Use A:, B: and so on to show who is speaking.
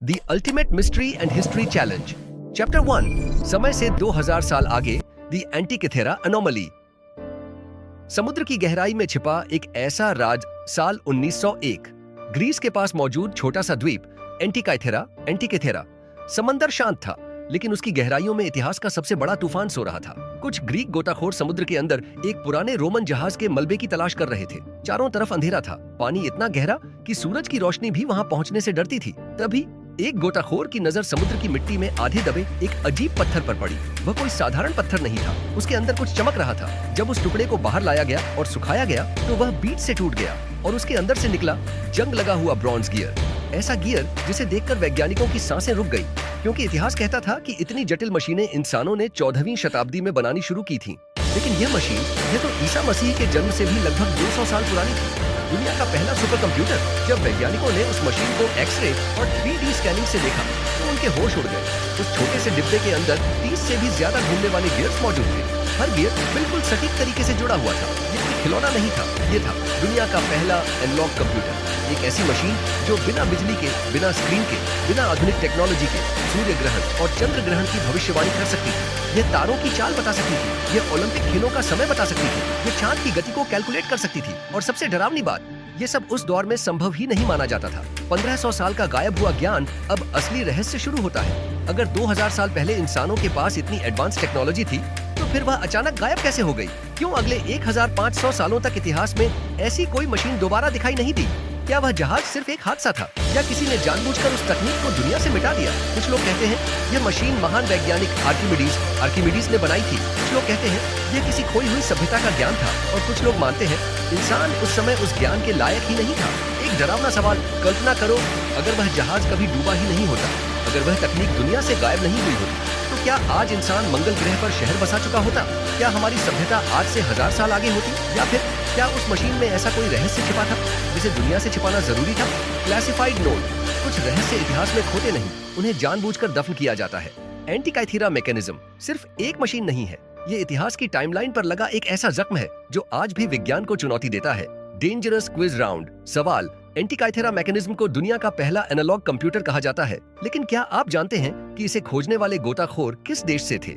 A: The ultimate mystery and history challenge. Chapter 1, समय से 2000 साल आगे, द एंटिkythera अनोमली। समुद्र की गहराई में छिपा एक ऐसा राज साल 1901। ग्रीस के पास मौजूद छोटा सा द्वीप एंटिkythera। समंदर शांत था, लेकिन उसकी गहराइयों में इतिहास का सबसे बड़ा तूफान सो रहा था। कुछ ग्रीक गोताखोर समुद्र के अंदर एक पुराने रोमन जहाज के मलबे की तलाश कर रहे थे। चारों तरफ अंधेरा था, पानी इतना गहरा कि सूरज की रोशनी भी वहां पहुंचने से डरती थी। तभी एक गोताखोर की नजर समुद्र की मिट्टी में आधे दबे एक अजीब पत्थर पर पड़ी। वह कोई साधारण पत्थर नहीं था, उसके अंदर कुछ चमक रहा था। जब उस टुकड़े को बाहर लाया गया और सुखाया गया तो वह बीच से टूट गया और उसके अंदर से निकला जंग लगा हुआ ब्रॉन्ज गियर। ऐसा गियर जिसे देखकर वैज्ञानिकों की सांसें रुक गई, क्योंकि इतिहास कहता था कि इतनी जटिल मशीनें इंसानों ने 14वीं शताब्दी में बनानी शुरू की थीं। लेकिन यह मशीन तो ईसा मसीह के जन्म से भी लगभग 200 साल पुरानी थी। दुनिया का पहला सुपर कंप्यूटर। जब वैज्ञानिकों ने उस मशीन को एक्सरे और 3D स्कैनिंग से देखा तो उनके होश उड़ गए। उस छोटे से डिब्बे के अंदर 30 से भी ज्यादा घूमने वाले गियर्स मौजूद थे। हर गियर बिल्कुल सटीक तरीके से जुड़ा हुआ था। ये कोई खिलौना नहीं था, ये था दुनिया का पहला एनालॉग कंप्यूटर। एक ऐसी मशीन जो बिना बिजली के, बिना स्क्रीन के, बिना आधुनिक टेक्नोलॉजी के सूर्य ग्रहण और चंद्र ग्रहण की भविष्यवाणी कर सकती थी। यह तारों की चाल बता सकती थी, यह ओलंपिक खेलों का समय बता सकती थी, यह चांद की गति को कैलकुलेट कर सकती थी। और सबसे डरावनी बात, ये सब उस दौर में संभव ही नहीं माना जाता था। 1500 साल का गायब हुआ ज्ञान अब असली रहस्य शुरू होता है। अगर 2000 साल पहले इंसानों के पास इतनी एडवांस टेक्नोलॉजी थी तो फिर वह अचानक गायब कैसे हो गई? क्यों अगले 1500 सालों तक इतिहास में ऐसी कोई मशीन दोबारा दिखाई नहीं दी? क्या वह जहाज सिर्फ एक हादसा था या किसी ने जानबूझकर उस तकनीक को दुनिया से मिटा दिया? कुछ लोग कहते हैं यह मशीन महान वैज्ञानिक आर्किमिडीज ने बनाई थी। कुछ लोग कहते हैं यह किसी खोई हुई सभ्यता का ज्ञान था और कुछ लोग मानते हैं इंसान उस समय उस ज्ञान के लायक ही नहीं था। एक डरावना सवाल, कल्पना करो अगर वह जहाज कभी डूबा ही नहीं होता, अगर वह तकनीक दुनिया से गायब नहीं हुई होती, तो क्या आज इंसान मंगल ग्रह पर शहर बसा चुका होता? क्या हमारी सभ्यता आज से 1000 साल आगे होती? या फिर क्या उस मशीन में ऐसा कोई रहस्य छिपा था जिसे दुनिया से छिपाना जरूरी था? Classified note. कुछ रहस्य इतिहास में खोते नहीं, उन्हें जानबूझकर दफन किया जाता है। एंटिkythera मैकेनिज्म सिर्फ एक मशीन नहीं है, ये इतिहास की टाइमलाइन पर लगा एक ऐसा जख्म है जो आज भी विज्ञान को चुनौती देता है। Dangerous quiz round. सवाल, एंटिkythera मैकेनिज्म को दुनिया का पहला एनालॉग कंप्यूटर कहा जाता है, लेकिन क्या आप जानते हैं कि इसे खोजने वाले गोताखोर किस देश से थे?